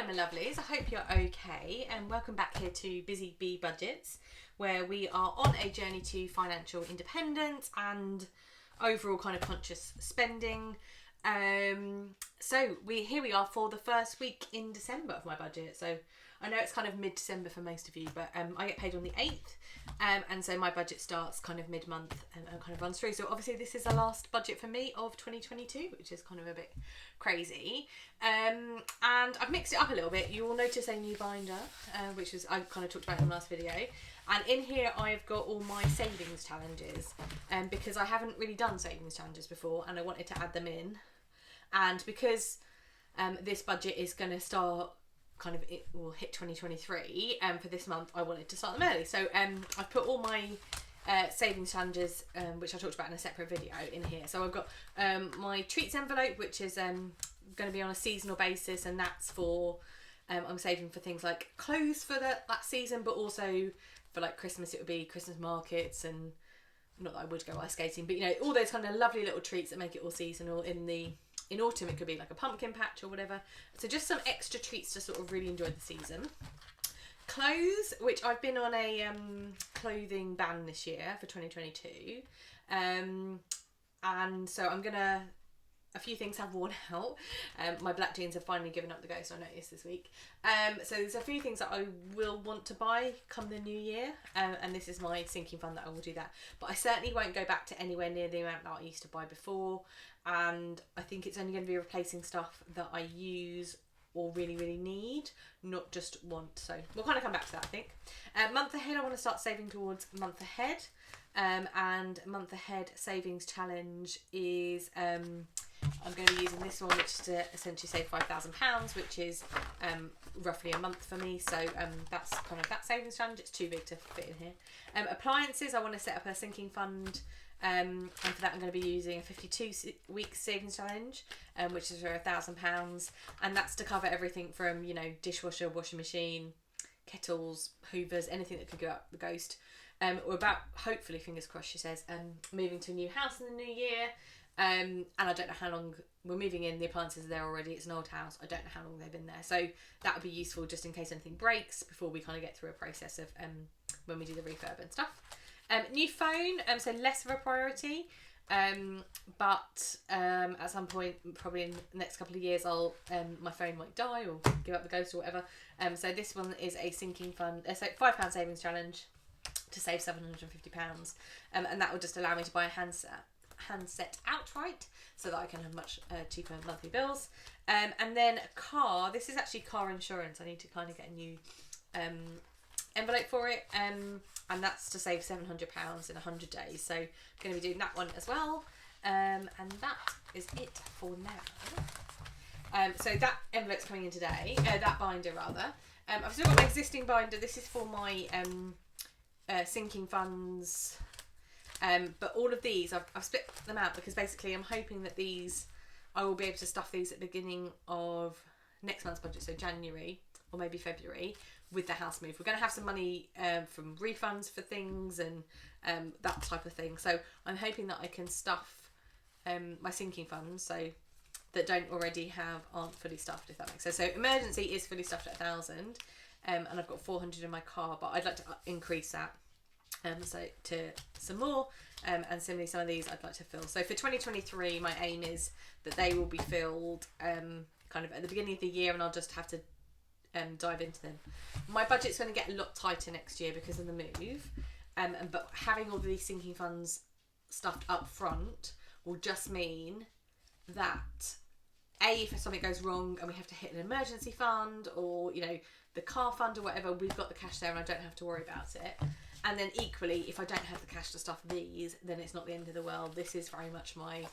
Hello my lovelies, I hope you're okay and welcome back here to Busy Bee Budgets, where we are on a journey to financial independence and overall kind of conscious spending. So here we are for the first week in December of my budget. So I know it's kind of mid-December for most of you, but I get paid on the 8th, and so my budget starts kind of mid-month and kind of runs through. So obviously this is the last budget for me of 2022, which is kind of a bit crazy. And I've mixed it up a little bit. You will notice a new binder, which is I kind of talked about in the last video. And in here I've got all my savings challenges, because I haven't really done savings challenges before, and I wanted to add them in. And because this budget is going to start it will hit 2023 for this month, I wanted to start them early. So I've put all my savings challenges, which I talked about in a separate video, in here. So I've got my treats envelope, which is going to be on a seasonal basis, and that's for I'm saving for things like clothes for that season, but also for like Christmas it would be Christmas markets, and not that I would go ice skating, but you know, all those kind of lovely little treats that make it all seasonal. In autumn it could be like a pumpkin patch or whatever. So just some extra treats to sort of really enjoy the season. Clothes, which I've been on a clothing ban this year for 2022. And so a few things have worn out. My black jeans have finally given up the ghost, I noticed this week. So there's a few things that I will want to buy come the new year, and this is my sinking fund that I will do that. But I certainly won't go back to anywhere near the amount that I used to buy before, and I think it's only going to be replacing stuff that I use or really, really need, not just want. So we'll kind of come back to that, I think. Month ahead, I want to start saving towards month ahead. And month ahead savings challenge is I'm going to be using this one, which is to essentially save £5,000, which is roughly a month for me. So that's kind of that savings challenge. It's too big to fit in here. Appliances, I want to set up a sinking fund, and for that I'm going to be using a 52-week savings challenge, which is for £1,000, and that's to cover everything from, you know, dishwasher, washing machine, kettles, hoovers, anything that could go up the ghost. We're about, hopefully, fingers crossed, she says, moving to a new house in the new year. And I don't know how long we're moving in. The appliances are there already. It's an old house. I don't know how long they've been there. So that would be useful just in case anything breaks before we kind of get through a process of when we do the refurb and stuff. New phone, so less of a priority. But at some point, probably in the next couple of years, my phone might die or give up the ghost or whatever. So this one is a sinking fund, so £5 savings challenge to save £750, and that will just allow me to buy a handset outright, so that I can have much cheaper monthly bills. And then car, this is actually car insurance. I need to kind of get a new envelope for it, and that's to save £700 in 100 days. So I'm going to be doing that one as well, and that is it for now. So that envelope's coming in today, that binder rather. I've still got my existing binder. This is for my sinking funds, but all of these I've split them out because basically I'm hoping that these I will be able to stuff these at the beginning of next month's budget, so January or maybe February, with the house move. We're going to have some money from refunds for things and that type of thing, so I'm hoping that I can stuff my sinking funds so that aren't fully stuffed, if that makes sense. So emergency is fully stuffed at 1,000, and I've got 400 in my car, but I'd like to increase that so to some more, and similarly some of these I'd like to fill. So for 2023 my aim is that they will be filled kind of at the beginning of the year, and I'll just have to dive into them. My budget's going to get a lot tighter next year because of the move, but having all of these sinking funds stuffed up front will just mean that if something goes wrong and we have to hit an emergency fund, or you know, the car fund or whatever, we've got the cash there and I don't have to worry about it. And then equally, if I don't have the cash to stuff these, then it's not the end of the world. This is very much my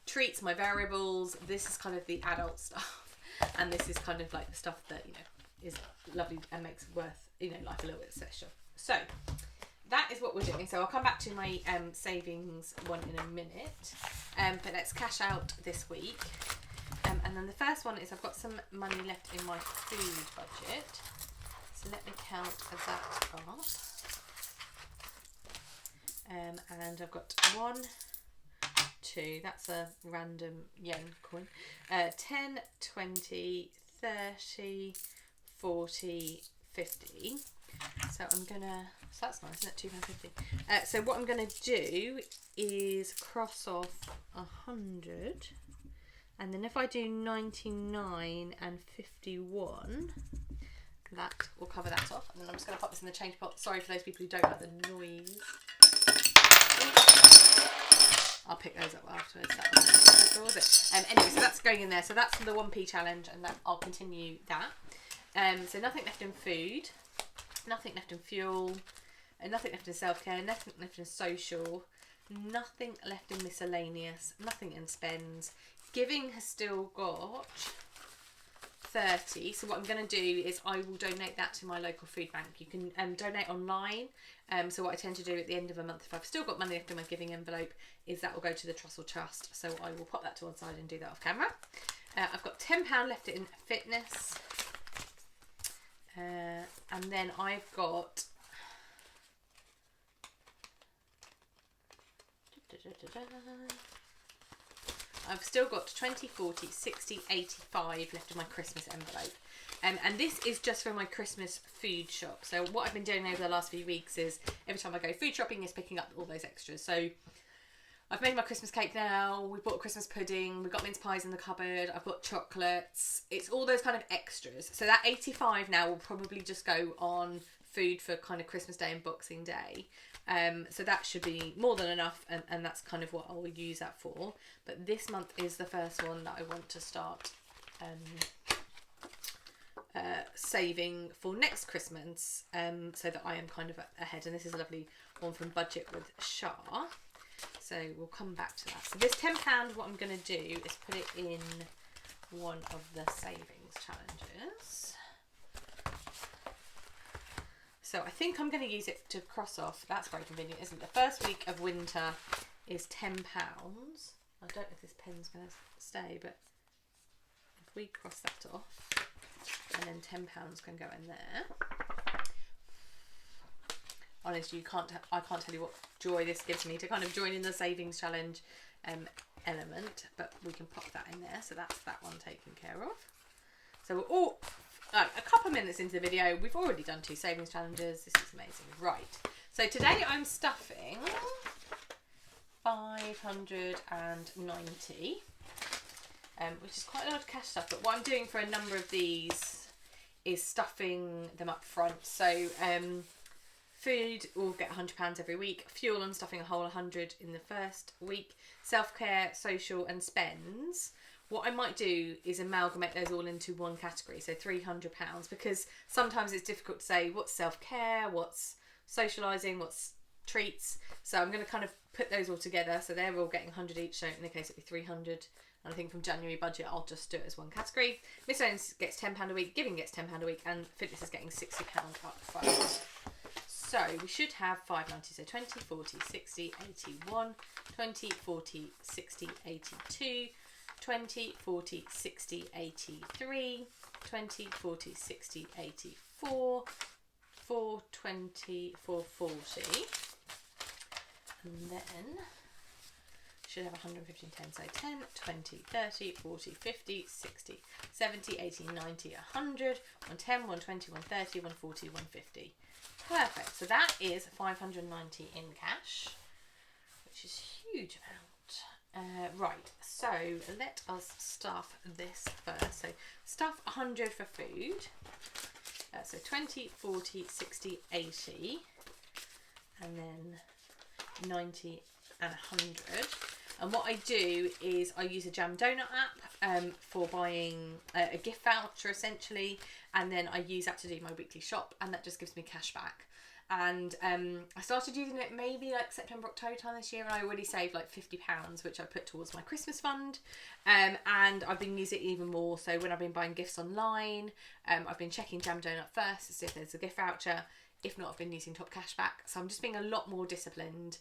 treats, my variables. This is kind of the adult stuff, and this is kind of like the stuff that, you know, is lovely and makes life a little bit special. So that is what we're doing. So I'll come back to my savings one in a minute, but let's cash out this week. And then the first one is I've got some money left in my food budget. So let me count that up. And I've got 1, 2, that's a random yen coin, 10, 20, 30, 40, 50. So I'm gonna, so that's nice, isn't it? £2.50. So what I'm gonna do is cross off 100, and then if I do 99 and 51, that will cover that off. And then I'm just gonna pop this in the change pot. Sorry for those people who don't like the noise. I'll pick those up afterwards. Anyway, so that's going in there. So that's the 1p challenge, and that I'll continue that. So nothing left in food, nothing left in fuel, and nothing left in self-care, nothing left in social, nothing left in miscellaneous, nothing in spends. Giving has still got 30. So what I'm going to do is I will donate that to my local food bank. You can donate online. So what I tend to do at the end of a month, if I've still got money left in my giving envelope, is that will go to the Trussell Trust. So I will pop that to one side and do that off camera. I've got £10 left in fitness. And then I've got I've still got 20, 40, 60, 85 left in my Christmas envelope. And this is just for my Christmas food shop. So what I've been doing over the last few weeks is every time I go food shopping is picking up all those extras. So I've made my Christmas cake now, we bought Christmas pudding, we've got mince pies in the cupboard, I've got chocolates, it's all those kind of extras. So that 85 now will probably just go on food for kind of Christmas Day and Boxing Day. So that should be more than enough, and that's kind of what I'll use that for. But this month is the first one that I want to start saving for next Christmas, so that I am kind of ahead. And this is a lovely one from Budget with Shah. So we'll come back to that. So this £10, what I'm going to do is put it in one of the savings challenges. So I think I'm going to use it to cross off. That's very convenient, isn't it? The first week of winter is £10. I don't know if this pen's going to stay, but if we cross that off, and then £10 can go in there. Honestly, I can't tell you what joy this gives me to kind of join in the savings challenge element, but we can pop that in there. So that's that one taken care of. So we're all a couple of minutes into the video. We've already done 2 savings challenges. This is amazing. Right. So today I'm stuffing 590, which is quite a lot of cash stuff. But what I'm doing for a number of these is stuffing them up front. So food will get £100 every week. Fuel, I'm stuffing a whole 100 in the first week. Self-care, social and spends. What I might do is amalgamate those all into one category, so £300, because sometimes it's difficult to say what's self-care, what's socialising, what's treats. So I'm going to kind of put those all together, so they're all getting 100 each, so in the case it'd be 300. And I think from January budget, I'll just do it as one category. Miscellaneous gets £10 a week, giving gets £10 a week, and fitness is getting £60 up front. So we should have 590, so 20, 40, 60, 81, 20, 40, 60, 82, 20, 40, 60, 83, 20, 40, 60, 84, 420, 440, and then should have 150 and 10, so 10, 20, 30, 40, 50, 60, 70, 80, 90, 100, 110, 120, 130, 140, 150. Perfect. So that is 590 in cash, which is a huge amount. Right, so let us stuff this first. So stuff 100 for food. So 20, 40, 60, 80, and then 90 and 100. And what I do is I use a Jam Donut app for buying a gift voucher essentially, and then I use that to do my weekly shop, and that just gives me cash back. And I started using it maybe like September, October time this year, and I already saved like £50, which I put towards my Christmas fund. And I've been using it even more. So when I've been buying gifts online, I've been checking Jam Donut first to see if there's a gift voucher. If not, I've been using Top Cashback. So I'm just being a lot more disciplined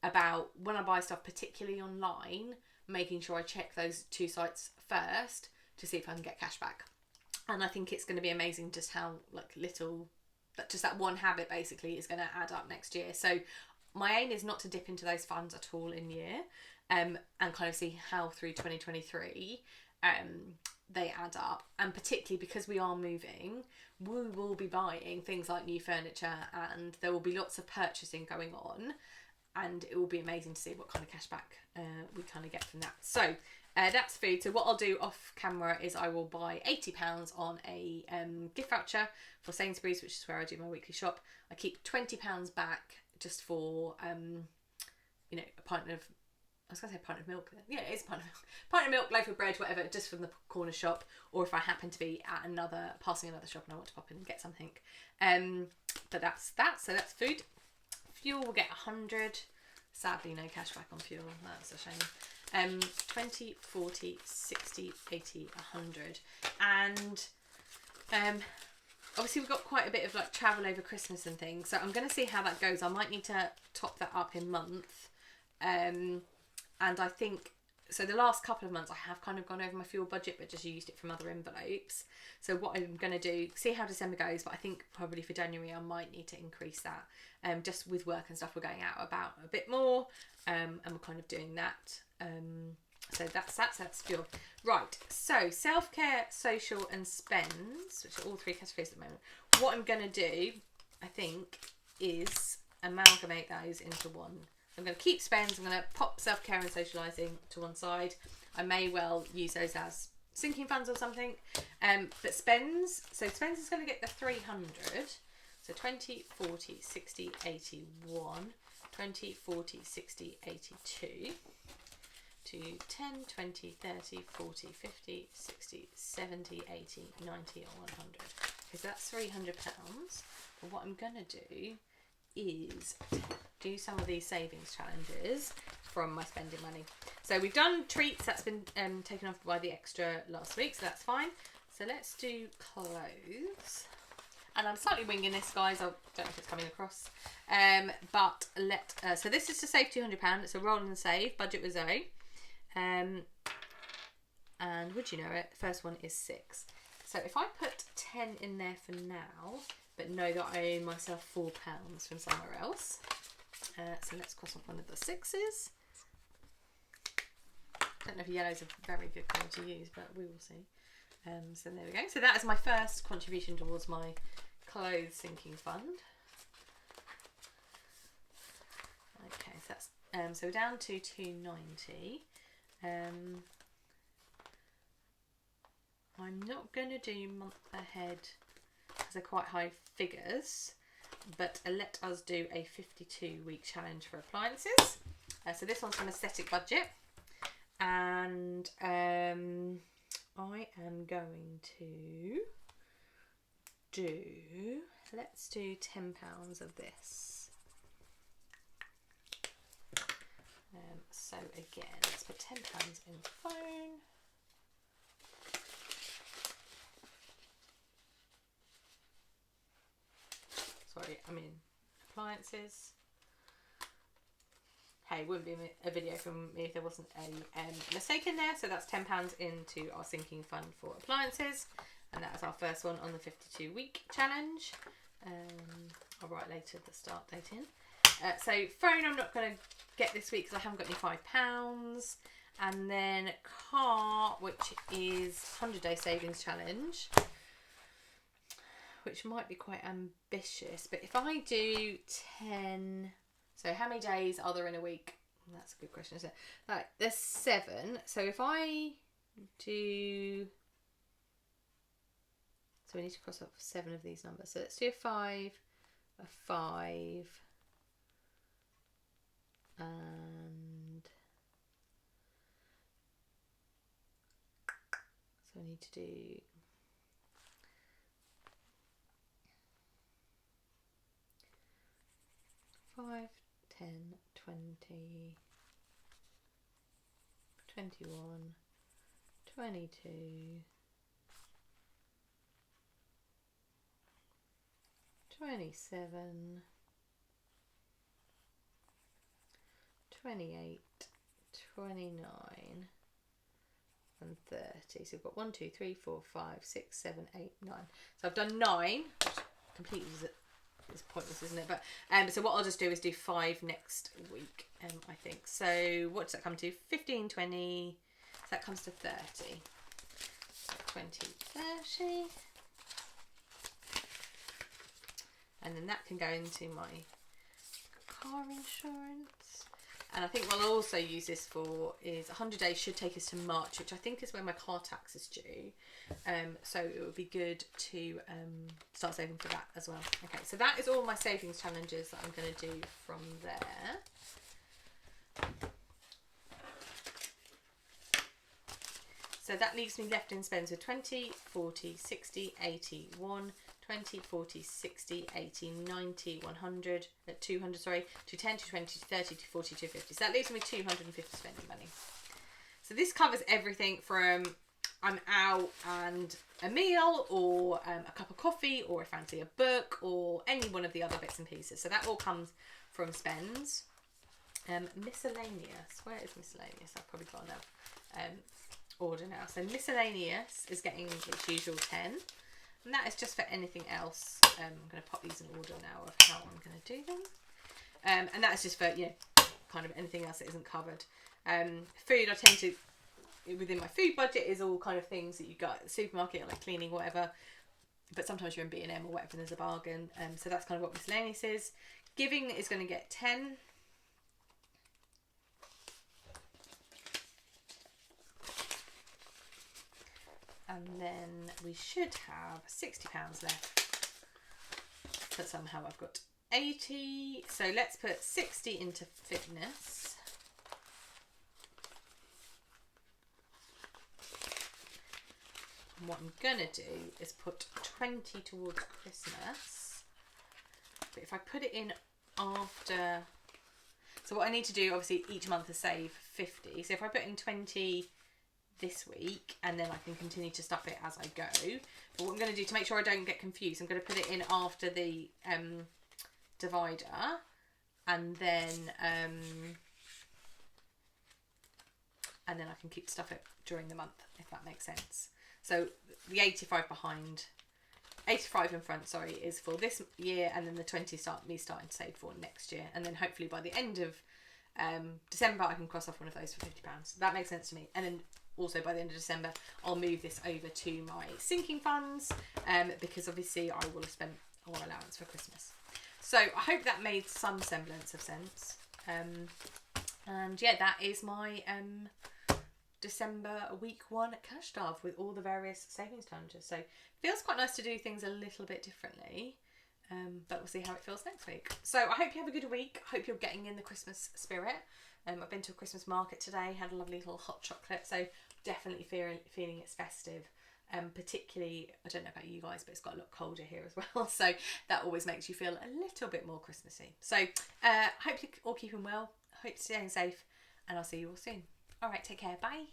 about when I buy stuff, particularly online, making sure I check those 2 sites first to see if I can get cash back. And I think it's going to be amazing just how like little, just that one habit basically is going to add up next year. So my aim is not to dip into those funds at all in year, and kind of see how through 2023 they add up, and particularly because we are moving, we will be buying things like new furniture, and there will be lots of purchasing going on, and it will be amazing to see what kind of cashback we kind of get from that. So that's food. So what I'll do off camera is I will buy £80 on a gift voucher for Sainsbury's, which is where I do my weekly shop. I keep £20 back just for you know, a pint of, I was going to say pint of milk. Yeah, it is a pint of milk. Pint of milk, loaf of bread, whatever, just from the corner shop, or if I happen to be at passing another shop and I want to pop in and get something. But that's that. So that's food. Fuel will get 100. Sadly, no cash back on fuel. That's a shame. 20, 40, 60, 80, 100. And obviously we've got quite a bit of like travel over Christmas and things. So I'm going to see how that goes. I might need to top that up in month. And I think, so the last couple of months I have kind of gone over my fuel budget, but just used it from other envelopes. So what I'm going to do, see how December goes, but I think probably for January I might need to increase that. Just with work and stuff, we're going out about a bit more, and we're kind of doing that. So that's fuel. Right, so self-care, social and spends, which are all three categories at the moment. What I'm going to do, I think, is amalgamate those into one. I'm going to keep spends, I'm going to pop self-care and socialising to one side. I may well use those as sinking funds or something. But spends, so spends is going to get the 300. So 20, 40, 60, 81, 20, 40, 60, 82, to 10, 20, 30, 40, 50, 60, 70, 80, 90 or 100. Because that's £300. But what I'm going to do is do some of these savings challenges from my spending money. So we've done treats, that's been taken off by the extra last week, so that's fine. So let's do clothes. And I'm slightly winging this, guys, I don't know if it's coming across. But so this is to save £200, it's a roll and save, budget with Zoe. And would you know it, the first one is 6. So if I put 10 in there for now, but know that I owe myself £4 from somewhere else. So let's cross off one of the 6s. Don't know if yellow's a very good colour to use, but we will see. So there we go. So that is my first contribution towards my clothes sinking fund. Okay, so that's so we're down to 290. I'm not going to do month ahead because they're quite high figures, but let us do a 52-week challenge for appliances. So this one's from aesthetic budget, and I am going to do, let's do £10 of this. So again, let's put £10 in phone. Sorry, I mean appliances. Hey, wouldn't be a video from me if there wasn't a mistake in there. So that's £10 into our sinking fund for appliances, and that was our first one on the 52-week challenge. I'll write later the start date in. So phone I'm not going to get this week because I haven't got any £5. And then car, which is 100-day savings challenge, which might be quite ambitious, but if I do 10, so how many days are there in a week? That's a good question, isn't it? Like, there's 7, so if I do, so we need to cross off 7 of these numbers, so let's do a 5, a 5, and so I need to do 5, 10, 20, 21, 22, 27, 28, 29, and 30. So we've got 1, 2, 3, 4, 5, 6, 7, 8, 9. So I've done 9, which completely is pointless, isn't it? But so what I'll just do is do 5 next week, I think. So what does that come to? 15, 20, so that comes to 30. So 20, 30. And then that can go into my car insurance. And I think what I'll also use this for is 100 days should take us to March, which I think is when my car tax is due. So it would be good to start saving for that as well. Okay, so that is all my savings challenges that I'm going to do from there. So that leaves me left in spends with 20, 40, 60, 80, 1, 20, 40, 60, 80, 90, 100, 200, sorry, 210, 220, 230, 240, 250. So that leaves me 250 spending money. So this covers everything from I'm out and a meal, or a cup of coffee, or I fancy a book, or any one of the other bits and pieces. So that all comes from spends. Miscellaneous. Where is miscellaneous? I've probably got enough. Order now. So miscellaneous is getting its usual 10. And that is just for anything else. I'm going to pop these in order now of how I'm going to do them. And that is just for, you know, kind of anything else that isn't covered. Food, I tend to, within my food budget, is all kind of things that you got at the supermarket, or like cleaning, whatever. But sometimes you're in B&M or whatever, and there's a bargain. So that's kind of what miscellaneous is. Giving is going to get 10. And then we should have £60 left. But somehow I've got 80. So let's put 60 into fitness. And what I'm going to do is put 20 towards Christmas. But if I put it in after... So what I need to do, obviously, each month is save 50. So if I put in 20... this week, and then I can continue to stuff it as I go. But what I'm going to do to make sure I don't get confused, I'm going to put it in after the divider, and then I can keep stuff it during the month, if that makes sense. So the 85 in front, sorry, is for this year, and then the 20 starting to save for next year, and then hopefully by the end of December I can cross off one of those for £50. That makes sense to me. And then also by the end of December I'll move this over to my sinking funds, because obviously I will have spent our allowance for Christmas. So I hope that made some semblance of sense. And yeah, that is my December week 1 cash starve with all the various savings challenges. So it feels quite nice to do things a little bit differently. But we'll see how it feels next week. So I hope you have a good week. I hope you're getting in the Christmas spirit. I've been to a Christmas market today, had a lovely little hot chocolate, so definitely feeling it's festive. Particularly, I don't know about you guys, but it's got a lot colder here as well, so that always makes you feel a little bit more Christmassy. So hope you're all keeping well, hope you're staying safe, and I'll see you all soon. All right, take care, bye.